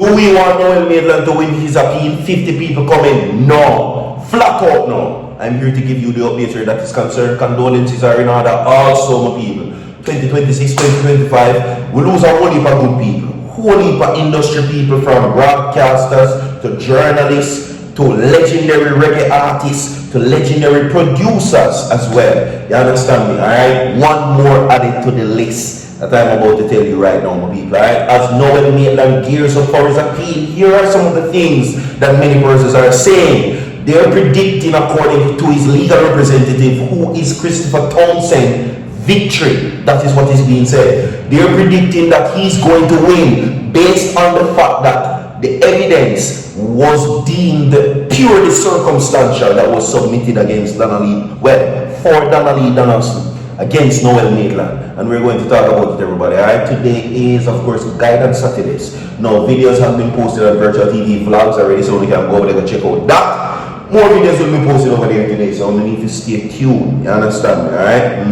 Do we want Noel Maitland to win his appeal? 50 people coming? No. Flat out no. I'm here to give you the updates where that is concerned. Condolences are in order also, my people. 2026, 2025, we lose a whole heap of good people. Whole heap of industry people, from broadcasters to journalists to legendary reggae artists to legendary producers as well. You understand me? Alright? One more added to the list that I'm about to tell you right now, my people. Alright? As Noel Maitland gears up for his appeal, here are some of the things that many persons are saying. They're predicting, according to his legal representative, who is Christopher Townsend, victory. That is what is being said. They're predicting that he's going to win based on the fact that the evidence was deemed purely circumstantial that was submitted against for Donaldson against Noel Maitland. And we're going to talk about it, everybody. Alright, today is, of course, Guidance Saturdays. Now, videos have been posted on Virtual TV Vlogs already, so you can go over there and check out that. More videos will be posted over there today, so you need to stay tuned. You understand me, alright?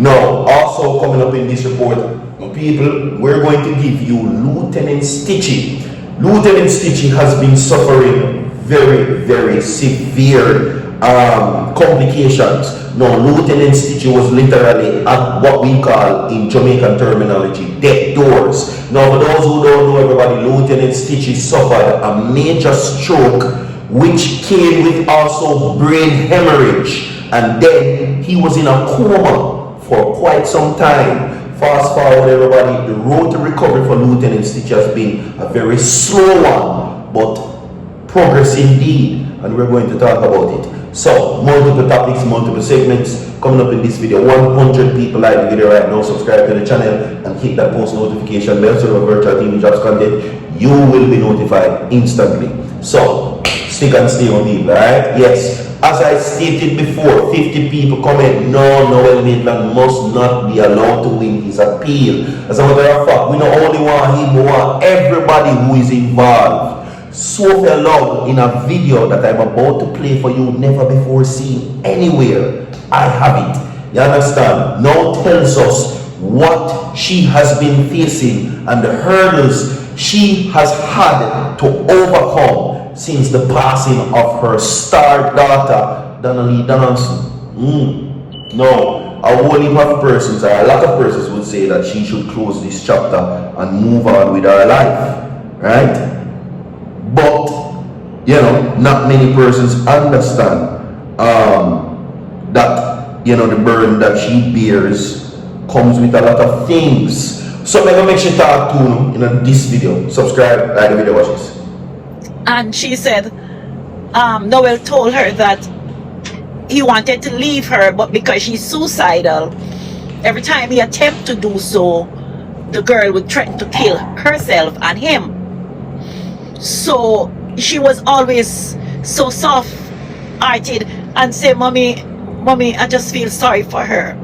Now, also coming up in this report, people, we're going to give you Lieutenant Stitchy. Lieutenant Stitchy has been suffering very, very severe complications. Now, Lieutenant Stitchy was literally at what we call in Jamaican terminology death doors. Now, for those who don't know, everybody, Lieutenant Stitchy suffered a major stroke, which came with also brain hemorrhage, and then he was in a coma for quite some time. Fast forward, everybody, the road to recovery for Lieutenant Stitch has been a very slow one, but progress indeed, and we're going to talk about it. So, multiple topics, multiple segments coming up in this video. 100 people like the video right now. Subscribe to the channel and hit that post notification bell so the Virtual TV Jobs content, you will be notified instantly. So, stick and stay on people, alright? Yes, as I stated before, 50 people comment, no, Noel Maitland must not be allowed to win his appeal. As a matter of fact, we not only want him, we want everybody who is involved. So long in a video that I'm about to play for you, never before seen anywhere. I have it. You understand? Now tells us what she has been facing and the hurdles she has had to overcome since the passing of her star daughter, Donaldson. No, a whole heap of persons, or a lot of persons would say that she should close this chapter and move on with her life, right? But, you know, not many persons understand that, you know, the burden that she bears comes with a lot of things. So I'm going to make sure you talk to in this video. Subscribe, like the video, watch this. And she said, Noel told her that he wanted to leave her, but because she's suicidal, every time he attempted to do so, the girl would threaten to kill herself and him. So she was always so soft-hearted and say, Mommy, I just feel sorry for her.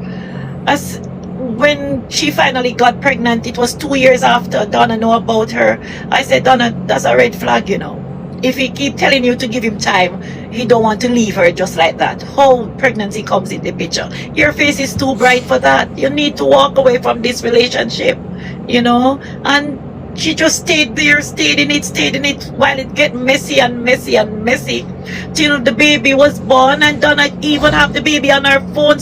As when she finally got pregnant, it was 2 years after Donna knew about her. I said, Donna, that's a red flag, you know. If he keep telling you to give him time, he don't want to leave her just like that. Whole pregnancy comes in the picture. Your face is too bright for that. You need to walk away from this relationship, you know. And she just stayed there, stayed in it while it get messy and messy and messy till the baby was born. And Donna even have the baby on her phone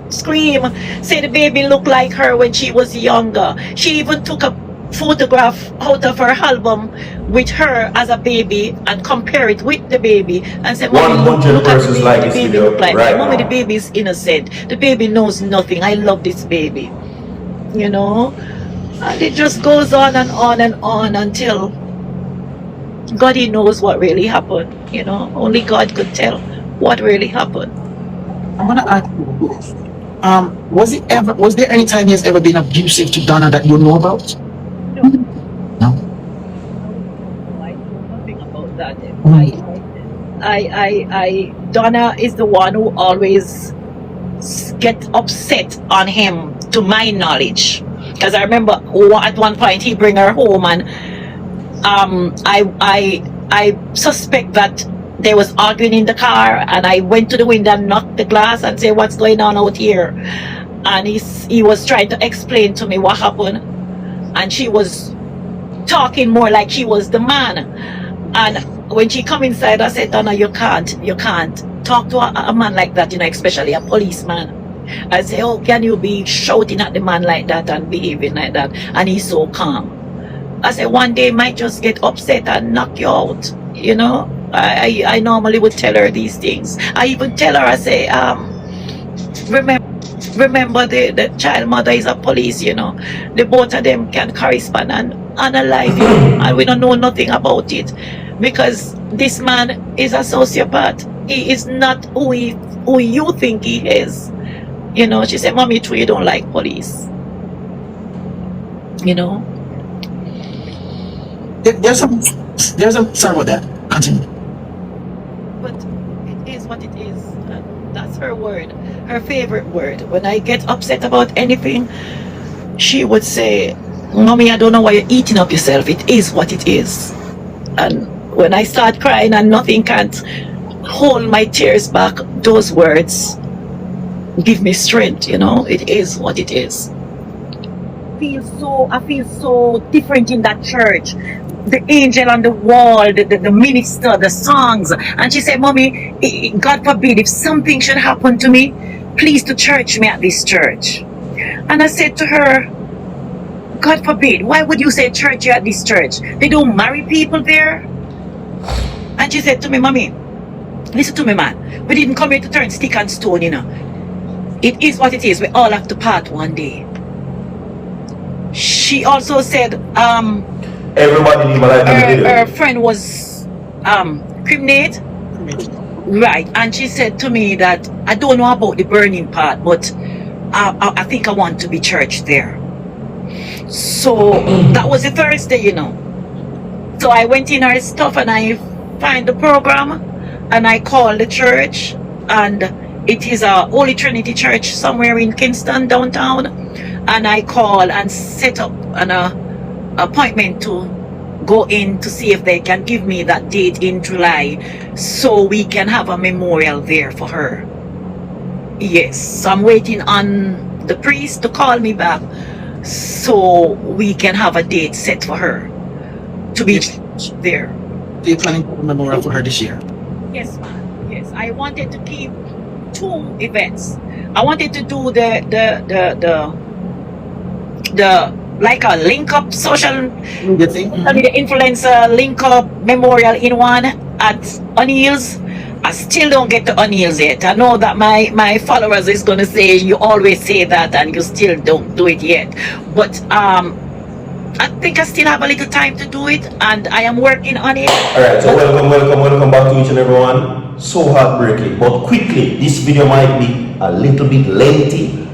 scream, say the baby looked like her when she was younger. She even took a photograph out of her album with her as a baby and compare it with the baby and say, Mommy, look at the baby, like the baby look like right Mommy, the baby is innocent. The baby knows nothing. I love this baby. You know? And it just goes on and on and on until God, he knows what really happened. You know, only God could tell what really happened. I'm gonna ask you, was there any time he has ever been abusive to Donna that you know about? No. I know nothing about that. Donna is the one who always get upset on him, to my knowledge. Because I remember at one point he bring her home and I suspect that they was arguing in the car, and I went to the window and knocked the glass and said, what's going on out here? And he was trying to explain to me what happened, and she was talking more like he was the man. And when she come inside, I said, Donna, you can't talk to a man like that, you know, especially a policeman. I say, oh, can you be shouting at the man like that and behaving like that? And he's so calm. I say, one day might just get upset and knock you out, you know. I normally would tell her these things. I even tell her, I say, remember the child mother is a police, you know. The both of them can correspond and analyze you, and we don't know nothing about it. Because this man is a sociopath. He is not who you think he is. You know, she said, Mommy, too, you don't like police. You know? Sorry about that. Continue. But it is what it is. And that's her word, her favorite word. When I get upset about anything, she would say, Mommy, I don't know why you're eating up yourself. It is what it is. And when I start crying and nothing can't hold my tears back, those words give me strength, you know. It is what it is. I feel so different in that church. The angel on the wall, the minister, the songs. And she said, Mommy, God forbid, if something should happen to me, please to church me at this church. And I said to her, God forbid, why would you say church you at this church? They don't marry people there. And she said to me, Mommy, listen to me, man. We didn't come here to turn stick and stone, you know. It is what it is. We all have to part one day. She also said, everybody need my life. her friend was cremated. Right. And she said to me that I don't know about the burning part, but I think I want to be church there. So that was the Thursday, you know. So I went in her stuff and I find the program and I called the church, and it is a Holy Trinity Church somewhere in Kingston downtown. And I called and set up an appointment to go in to see if they can give me that date in July so we can have a memorial there for her. Yes, so I'm waiting on the priest to call me back so we can have a date set for her to be there. So you're planning to do a memorial for her this year? Yes, ma'am. Yes, I wanted to keep 2 events. I wanted to do the like a link up social media influencer link up memorial in one at O'Neill's. I still don't get to O'Neill's yet. I know that my followers is gonna say you always say that and you still don't do it yet. But I think I still have a little time to do it, and I am working on it. Alright, so welcome back to each and everyone. So heartbreaking, but quickly, this video might be a little bit lengthy,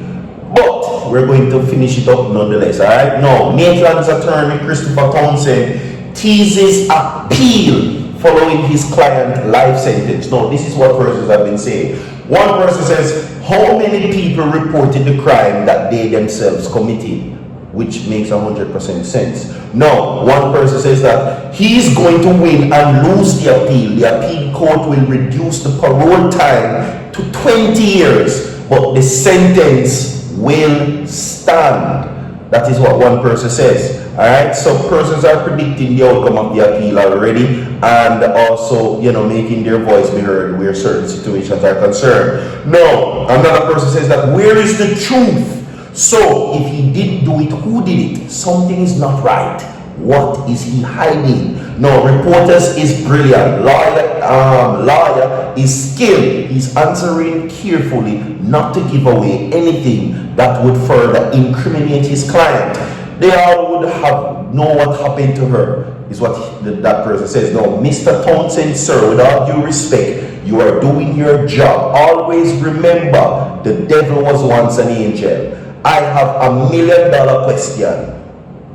but we're going to finish it up nonetheless. Alright, now Maitland's attorney Christopher Townsend teases appeal following his client life sentence. Now this is what persons have been saying. One person says, how many people reported the crime that they themselves committed? Which makes 100% sense. No, one person says that he's going to win and lose the appeal. The appeal court will reduce the parole time to 20 years, but the sentence will stand. That is what one person says. Alright, so persons are predicting the outcome of the appeal already, and also, you know, making their voice be heard where certain situations are concerned. No, another person says that where is the truth? So, if he did do it, who did it? Something is not right. What is he hiding? No, reporters is brilliant. Lawyer is skilled. He's answering carefully not to give away anything that would further incriminate his client. They all would have know what happened to her, is what that person says. No, Mr. Townsend, sir, with all due respect, you are doing your job. Always remember, the devil was once an angel. I have $1 million question.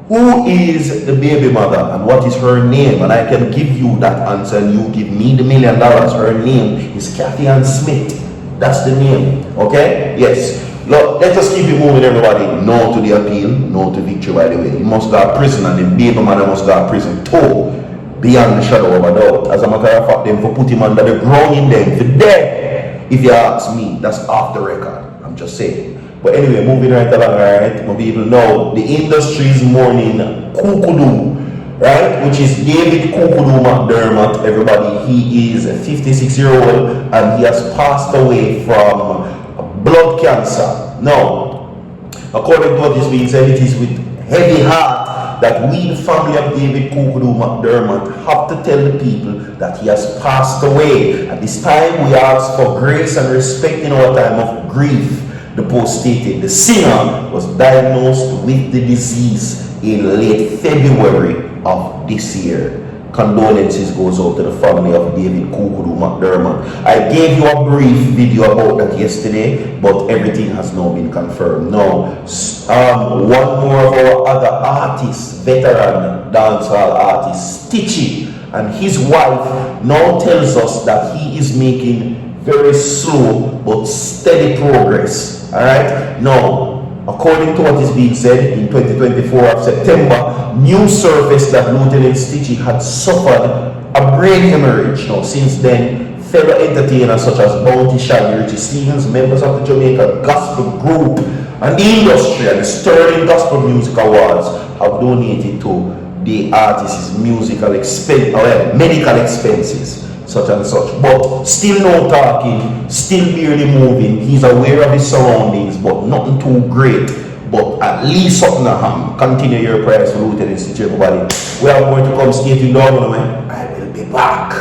Who is the baby mother and what is her name? And I can give you that answer and you give me the $1 million. Her name is Kathy Ann Smith. That's the name. Okay? Yes. Look, let us keep it moving, everybody. No to the appeal, no to victory, by the way. He must go to prison and the baby mother must go to prison too. Beyond the shadow of a doubt. As a matter of fact, them for put him under the ground in them for dead. If you ask me, that's off the record. I'm just saying. But anyway, moving right along, alright? More people know the industry is mourning Kukudu, right, which is David Mcder. Everybody, he is a 56-year-old and he has passed away from blood cancer. Now, according to what is being said, it is with heavy heart that we, the family of David Mcder, have to tell the people that he has passed away. At this time, we ask for grace and respect in our time of grief. The post stated the singer was diagnosed with the disease in late February of this year. Condolences goes out to the family of David Mcder. I gave you a brief video about that yesterday, but everything has now been confirmed. Now, one more of our other artists, veteran dancehall artist, Stitchy, and his wife now tells us that he is making very slow but steady progress. Alright? Now, according to what is being said, in 2024 of September, news surfaced that Lieutenant Stitchy had suffered a brain hemorrhage. Now, since then, fellow entertainers such as Bounty Shaggy, Richie Stevens, members of the Jamaica Gospel Group, and the industry and the Sterling Gospel Music Awards have donated to the artist's medical expenses, such and such. But still no talking, still barely moving. He's aware of his surroundings, but nothing too great. But at least something to happen. Continue your prayers for Lieutenant Stitchy, everybody. We are going to come stay tuned, man. I will be back.